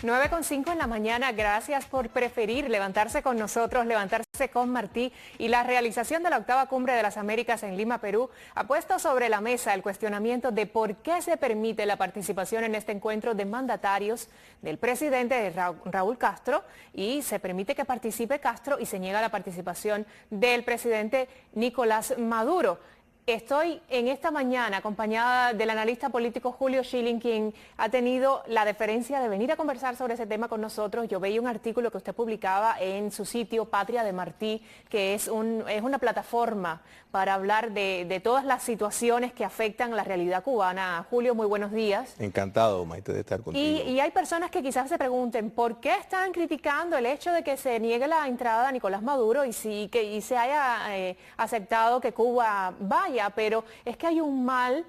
9:05 en la mañana, gracias por preferir levantarse con nosotros, levantarse con Martí. Y la realización de la octava Cumbre de las Américas en Lima, Perú, ha puesto sobre la mesa el cuestionamiento de por qué se permite la participación en este encuentro de mandatarios del presidente Raúl Castro, y se permite que participe Castro y se niega la participación del presidente Nicolás Maduro. Estoy en esta mañana acompañada del analista político Julio Schilling, quien ha tenido la deferencia de venir a conversar sobre ese tema con nosotros. Yo veía un artículo que usted publicaba en su sitio Patria de Martí, que es una plataforma para hablar de todas las situaciones que afectan la realidad cubana. Julio, muy buenos días. Encantado, Maite, de estar contigo. Y hay personas que quizás se pregunten por qué están criticando el hecho de que se niegue la entrada a Nicolás Maduro y se haya aceptado que Cuba vaya, pero es que hay un mal,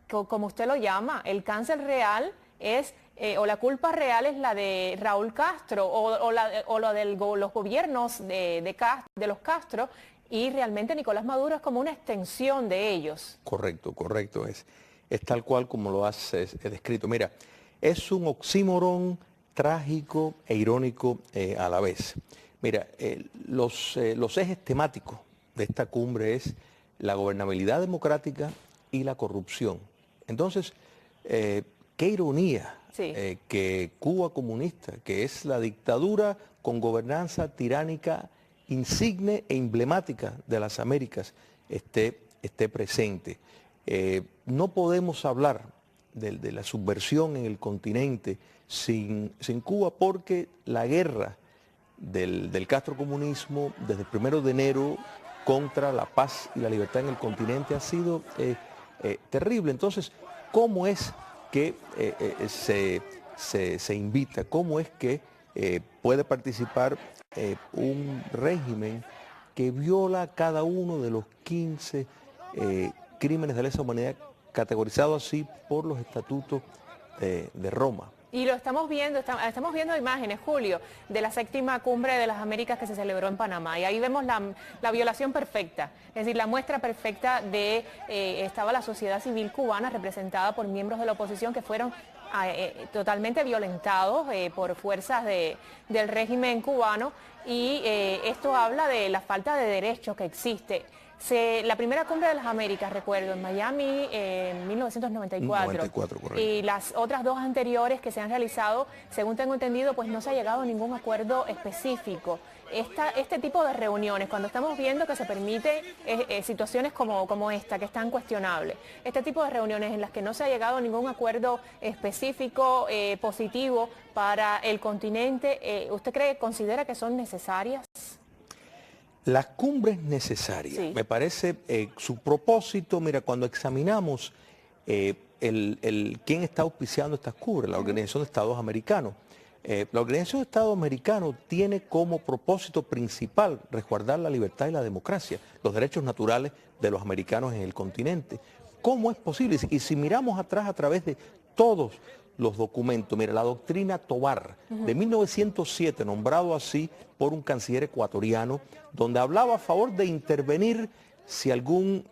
como usted lo llama, el cáncer real es, o la culpa real es la de Raúl Castro o la de los gobiernos de los Castro, y realmente Nicolás Maduro es como una extensión de ellos. Correcto, correcto. Es tal cual como lo has descrito. Mira, es un oxímoron trágico e irónico a la vez. Mira, los ejes temáticos de esta cumbre es la gobernabilidad democrática y la corrupción. Entonces, qué ironía que Cuba comunista, que es la dictadura con gobernanza tiránica insigne e emblemática de las Américas, esté presente. No podemos hablar de la subversión en el continente sin Cuba, porque la guerra del castrocomunismo desde el 1 de enero contra la paz y la libertad en el continente ha sido terrible. Entonces, ¿cómo es que se invita? ¿Cómo es que puede participar un régimen que viola cada uno de los 15 crímenes de lesa humanidad categorizados así por los estatutos de Roma? Y lo estamos viendo imágenes, Julio, de la séptima cumbre de las Américas que se celebró en Panamá. Y ahí vemos la violación perfecta, es decir, la muestra perfecta de, estaba la sociedad civil cubana representada por miembros de la oposición que fueron totalmente violentados por fuerzas del régimen cubano, y esto habla de la falta de derechos que existe. La primera cumbre de las Américas, recuerdo, en Miami en 1994, y las otras dos anteriores que se han realizado, según tengo entendido, pues no se ha llegado a ningún acuerdo específico. Este tipo de reuniones, cuando estamos viendo que se permite situaciones como esta, que es tan cuestionable, este tipo de reuniones en las que no se ha llegado a ningún acuerdo específico, positivo para el continente, ¿usted considera que son necesarias? Las cumbres necesarias, sí. Me parece su propósito. Mira, cuando examinamos quién está auspiciando estas cumbres, la Organización de Estados Americanos. La Organización de Estados Americanos tiene como propósito principal resguardar la libertad y la democracia, los derechos naturales de los americanos en el continente. ¿Cómo es posible? Y si miramos atrás a través de todos los documentos, mira, la doctrina Tovar de 1907, nombrado así por un canciller ecuatoriano, donde hablaba a favor de intervenir si algún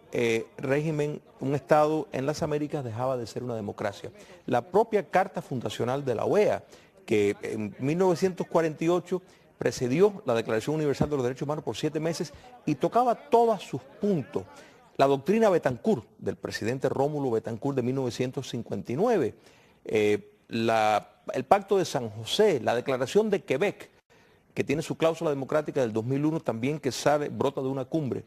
régimen, un Estado en las Américas dejaba de ser una democracia. La propia Carta Fundacional de la OEA, que en 1948 precedió la Declaración Universal de los Derechos Humanos por 7 meses y tocaba todos sus puntos. La doctrina Betancourt, del presidente Rómulo Betancourt de 1959, el Pacto de San José, la Declaración de Quebec, que tiene su cláusula democrática del 2001 también, que brota de una cumbre.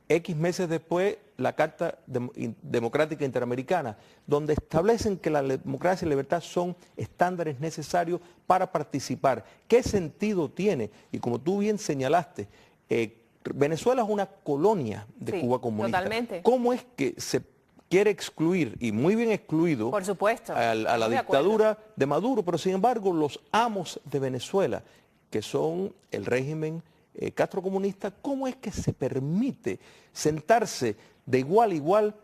X meses después, la Carta Democrática Interamericana, donde establecen que la democracia y la libertad son estándares necesarios para participar. ¿Qué sentido tiene? Y como tú bien señalaste, Venezuela es una colonia de Cuba comunista. Totalmente. ¿Cómo es que se quiere excluir, y muy bien excluido, por supuesto, a la dictadura de Maduro? Pero sin embargo, los amos de Venezuela, que son el régimen castrocomunista, ¿cómo es que se permite sentarse de igual a igual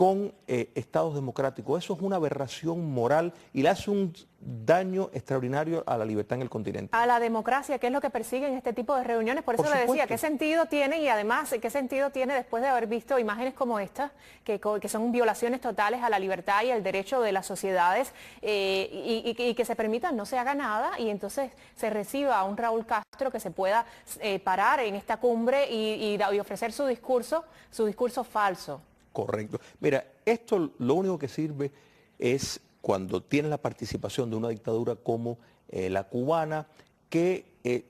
con estados democráticos. Eso es una aberración moral y le hace un daño extraordinario a la libertad en el continente. A la democracia, ¿qué es lo que persiguen este tipo de reuniones? Por eso le decía, ¿qué sentido tiene? Y además, ¿qué sentido tiene después de haber visto imágenes como estas, que son violaciones totales a la libertad y al derecho de las sociedades, y que se permitan, no se haga nada, y entonces se reciba a un Raúl Castro que se pueda parar en esta cumbre y ofrecer su discurso falso? Correcto. Mira, esto lo único que sirve es cuando tiene la participación de una dictadura como la cubana, que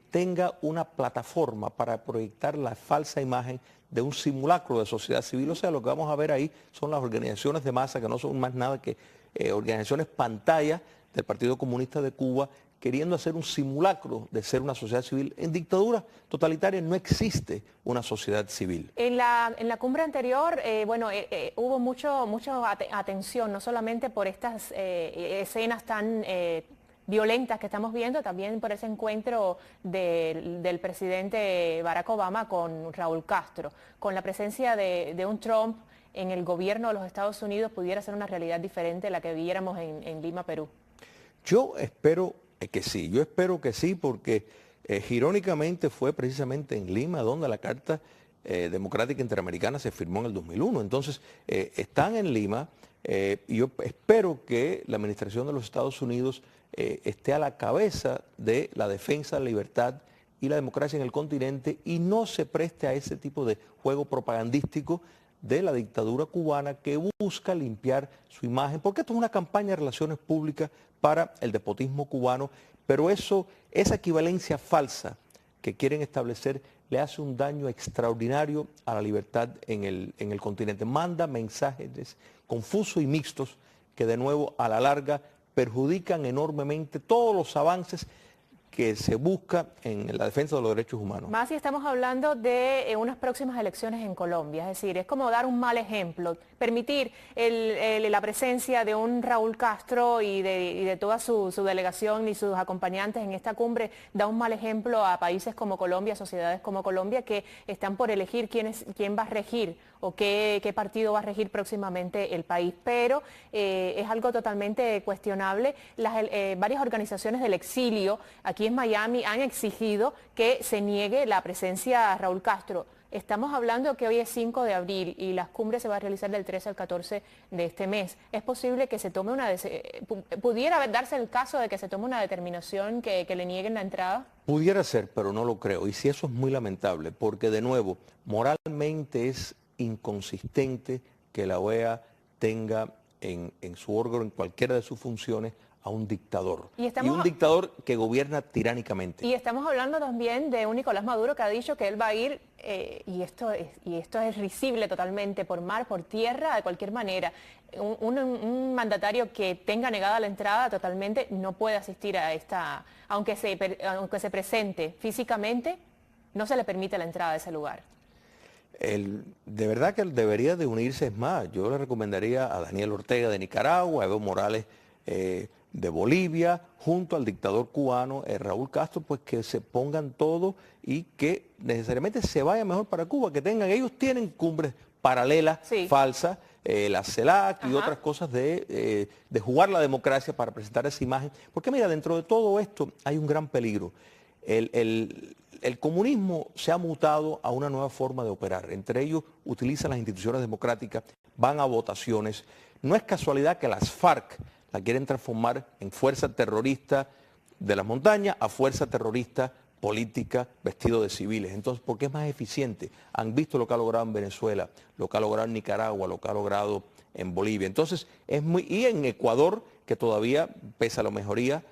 tenga una plataforma para proyectar la falsa imagen de un simulacro de sociedad civil. O sea, lo que vamos a ver ahí son las organizaciones de masa, que no son más nada que organizaciones pantalla del Partido Comunista de Cuba, queriendo hacer un simulacro de ser una sociedad civil. En dictaduras totalitarias no existe una sociedad civil. En la cumbre anterior, hubo mucha atención, no solamente por estas escenas tan violentas que estamos viendo, también por ese encuentro del presidente Barack Obama con Raúl Castro. Con la presencia de un Trump en el gobierno de los Estados Unidos, pudiera ser una realidad diferente a la que viéramos en Lima, Perú. Yo espero que sí, porque irónicamente fue precisamente en Lima donde la Carta Democrática Interamericana se firmó en el 2001. Entonces, están en Lima y yo espero que la administración de los Estados Unidos esté a la cabeza de la defensa de la libertad y la democracia en el continente y no se preste a ese tipo de juego propagandístico de la dictadura cubana que busca limpiar su imagen, porque esto es una campaña de relaciones públicas para el despotismo cubano, pero esa equivalencia falsa que quieren establecer le hace un daño extraordinario a la libertad en el continente. Manda mensajes confusos y mixtos que de nuevo a la larga perjudican enormemente todos los avances que se busca en la defensa de los derechos humanos. Más si estamos hablando de unas próximas elecciones en Colombia, es decir, es como dar un mal ejemplo, permitir la presencia de un Raúl Castro y de toda su delegación y sus acompañantes en esta cumbre, da un mal ejemplo a países como Colombia, sociedades como Colombia, que están por elegir quién va a regir o qué partido va a regir próximamente el país. Pero es algo totalmente cuestionable. Varias organizaciones del exilio aquí en Miami han exigido que se niegue la presencia a Raúl Castro. Estamos hablando que hoy es 5 de abril y la cumbre se va a realizar del 13 al 14 de este mes. ¿Es posible que se tome pudiera darse el caso de que se tome una determinación que le nieguen la entrada? Pudiera ser, pero no lo creo. Y si eso es muy lamentable, porque de nuevo, moralmente es inconsistente que la OEA tenga en su órgano, en cualquiera de sus funciones, a un dictador. Y un dictador que gobierna tiránicamente. Y estamos hablando también de un Nicolás Maduro que ha dicho que él va a ir, y esto es risible totalmente, por mar, por tierra, de cualquier manera. Un mandatario que tenga negada la entrada totalmente no puede asistir a esta, aunque se presente físicamente, no se le permite la entrada a ese lugar. De verdad que él debería de unirse. Es más, yo le recomendaría a Daniel Ortega de Nicaragua, a Evo Morales de Bolivia, junto al dictador cubano Raúl Castro, pues que se pongan todos y que necesariamente se vaya mejor para Cuba, que ellos tienen cumbres paralelas, sí, falsas, la CELAC y otras cosas de jugar la democracia para presentar esa imagen. Porque mira, dentro de todo esto hay un gran peligro. El comunismo se ha mutado a una nueva forma de operar. Entre ellos utilizan las instituciones democráticas, van a votaciones. No es casualidad que las FARC la quieren transformar en fuerza terrorista de las montañas a fuerza terrorista política vestido de civiles. Entonces, ¿por qué es más eficiente? Han visto lo que ha logrado en Venezuela, lo que ha logrado en Nicaragua, lo que ha logrado en Bolivia. Entonces, y en Ecuador, que todavía, pese a la mejoría,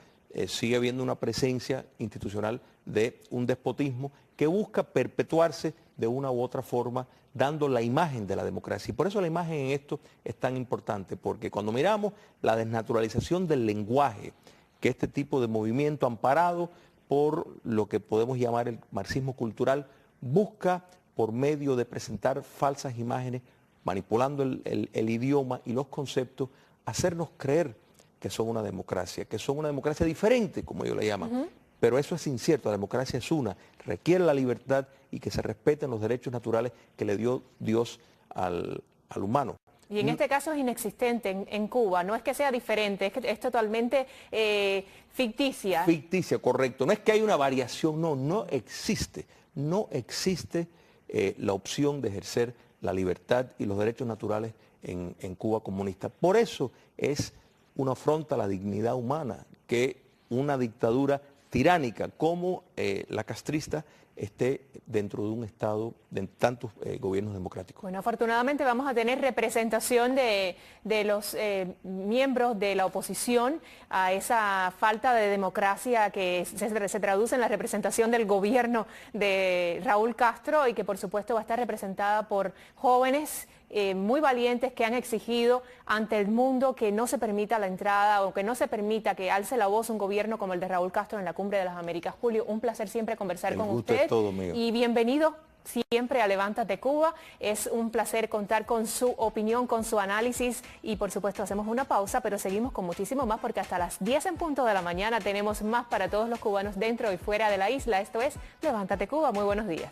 sigue habiendo una presencia institucional de un despotismo que busca perpetuarse de una u otra forma, dando la imagen de la democracia. Y por eso la imagen en esto es tan importante, porque cuando miramos la desnaturalización del lenguaje, que este tipo de movimiento amparado por lo que podemos llamar el marxismo cultural, busca por medio de presentar falsas imágenes, manipulando el idioma y los conceptos, hacernos creer que son una democracia diferente, como ellos la llaman. Pero eso es incierto, la democracia es una, requiere la libertad y que se respeten los derechos naturales que le dio Dios al humano. Y en este caso es inexistente en Cuba, no es que sea diferente, es que es totalmente ficticia. Ficticia, correcto. No es que hay una variación, no existe. No existe la opción de ejercer la libertad y los derechos naturales en Cuba comunista. Por eso es una afronta a la dignidad humana que una dictadura tiránica como la castrista esté dentro de un Estado de tantos gobiernos democráticos. Bueno, afortunadamente vamos a tener representación de los miembros de la oposición a esa falta de democracia que se traduce en la representación del gobierno de Raúl Castro y que por supuesto va a estar representada por jóvenes muy valientes que han exigido ante el mundo que no se permita la entrada o que no se permita que alce la voz un gobierno como el de Raúl Castro en la Cumbre de las Américas. Julio, un placer siempre conversar con usted. Es todo mío. Y bienvenido siempre a Levántate Cuba. Es un placer contar con su opinión, con su análisis y por supuesto hacemos una pausa, pero seguimos con muchísimo más porque hasta las 10 en punto de la mañana tenemos más para todos los cubanos dentro y fuera de la isla. Esto es Levántate Cuba. Muy buenos días.